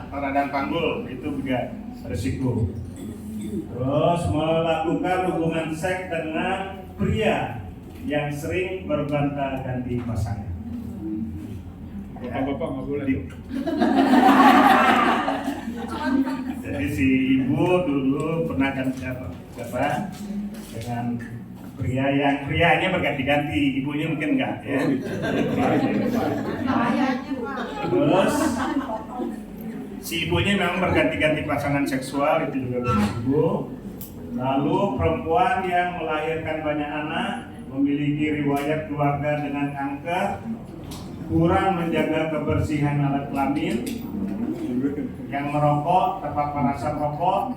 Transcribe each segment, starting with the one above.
atau radang panggul, itu juga risiko. Terus melakukan hubungan seks dengan pria yang sering bergonta-ganti pasangan. Bapak-bapak nggak boleh. Jadi si ibu dulu pernah kan siapa dengan pria yang prianya berganti-ganti, ibunya mungkin enggak ya. Terus si ibunya memang berganti-ganti pasangan seksual, itu juga berisiko. Lalu perempuan yang melahirkan banyak anak, memiliki riwayat keluarga dengan kanker, kurang menjaga kebersihan alat kelamin, yang merokok, terpapar asap rokok,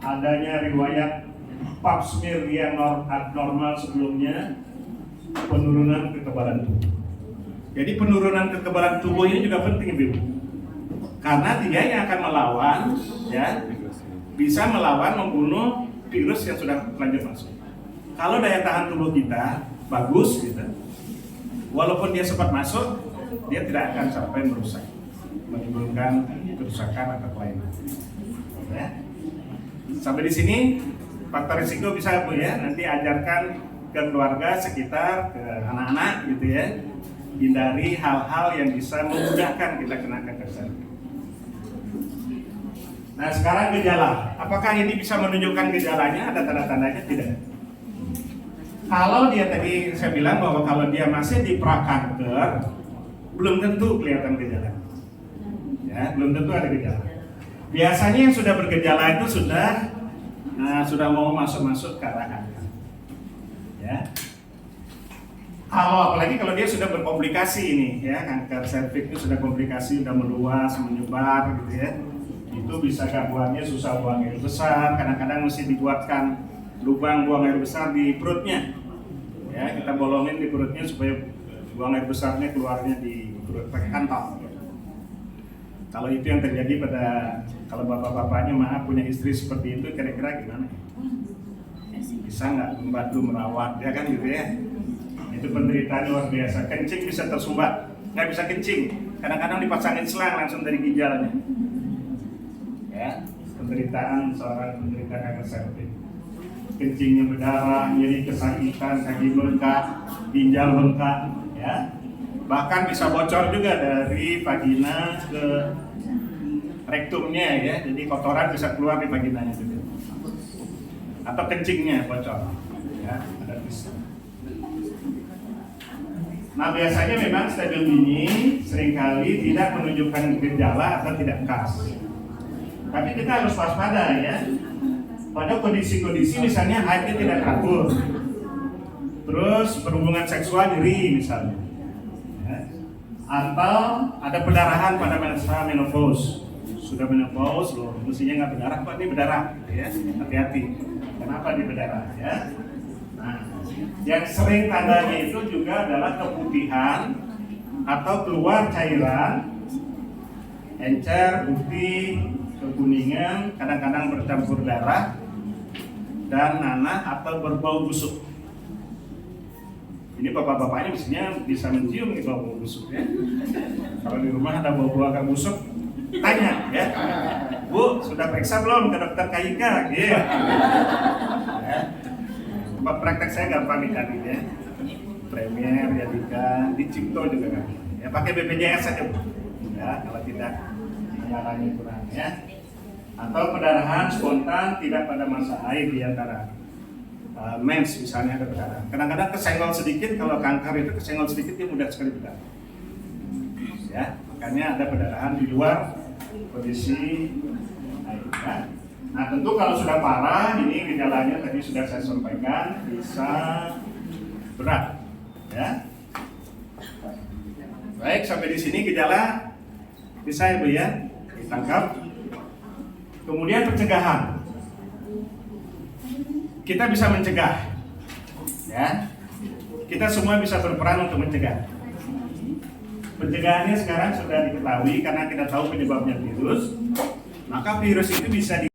adanya riwayat pap smear yang abnormal sebelumnya, penurunan kekebalan tubuh. Jadi penurunan kekebalan tubuh ini juga penting, Ibu. Karena dia yang akan melawan, ya, bisa melawan, membunuh virus yang sudah lanjut masuk. Kalau daya tahan tubuh kita bagus, gitu, walaupun dia sempat masuk, dia tidak akan sampai merusak, menimbulkan kerusakan atau kelainan. Ya. Sampai di sini faktor risiko bisa Bu ya, nanti ajarkan ke keluarga sekitar, ke anak-anak gitu ya, hindari hal-hal yang bisa memudahkan kita kena kanker cervix. Nah sekarang gejala, apakah ini bisa menunjukkan gejalanya? Ada tanda-tandanya? Tidak. Kalau dia tadi saya bilang bahwa kalau dia masih di prakanker, belum tentu kelihatan gejala. Ya, belum tentu ada gejala. Biasanya yang sudah bergejala itu sudah mau masuk ke arah kanker. Ya. Apalagi kalau dia sudah berkomplikasi ini, ya, kanker serviks itu sudah komplikasi, sudah meluas, menyebar, gitu ya. Itu bisa gangguannya susah buang air besar, kadang-kadang mesti dibuatkan lubang buang air besar di perutnya. Ya, kita bolongin di perutnya supaya buang air besarnya keluarnya di perut pakai kantong. Kalau itu yang terjadi kalau bapak-bapaknya maaf punya istri seperti itu, kira-kira gimana? Bisa nggak membantu merawat, ya kan gitu ya? Itu penderitaan luar biasa. Kencing bisa tersumbat, nggak bisa kencing. Kadang-kadang dipasangin selang langsung dari ginjalnya. Ya, penderitaan seorang penderita kanker serviks. Kencingnya berdarah, nyeri kesakitan, kaki bengkak, ginjal bengkak, ya. Bahkan bisa bocor juga dari vagina ke rektumnya ya, jadi kotoran bisa keluar di vaginanya juga. Atau kencingnya bocor, ya, ada bisa. Nah biasanya memang stadium ini seringkali tidak menunjukkan gejala atau tidak khas. Tapi kita harus waspada ya. Pada kondisi-kondisi misalnya haidnya tidak teratur, terus berhubungan seksual nyeri misalnya, ya. Atau ada pendarahan pada masa menopause. Sudah menopause loh, mestinya nggak berdarah, kok ini berdarah, ya, hati-hati. Kenapa di berdarah, ya? Nah, yang sering tandanya itu juga adalah keputihan atau keluar cairan, encer, putih, kekuningan, kadang-kadang bercampur darah, dan nanah atau berbau busuk. Ini bapak-bapaknya mestinya bisa mencium nih bau busuk ya. Kalau di rumah ada bau agak busuk, tanya ya, Bu, sudah periksa belum ke dokter KIK? Gitu. Ya. Praktek saya gampang dicari ya. Premier, Yadika, di Cipto juga kan. Ya pakai BPJS saja Bu. Ya kalau tidak gejalanya kurang ya. Atau pendarahan spontan tidak pada masa haid di antara mens misalnya ada berdarah. Kadang-kadang kesenggol sedikit, kalau kanker itu kesenggol sedikit dia mudah sekali berdarah. Ya, makanya ada pendarahan di luar kondisi haid. Ya. Nah tentu kalau sudah parah, ini gejalanya tadi sudah saya sampaikan bisa berat. Ya. Baik, sampai di sini gejala bisa Ibu ya ditangkap. Kemudian pencegahan, kita bisa mencegah, ya. Kita semua bisa berperan untuk mencegah. Pencegahannya sekarang sudah diketahui karena kita tahu penyebabnya virus, maka virus itu bisa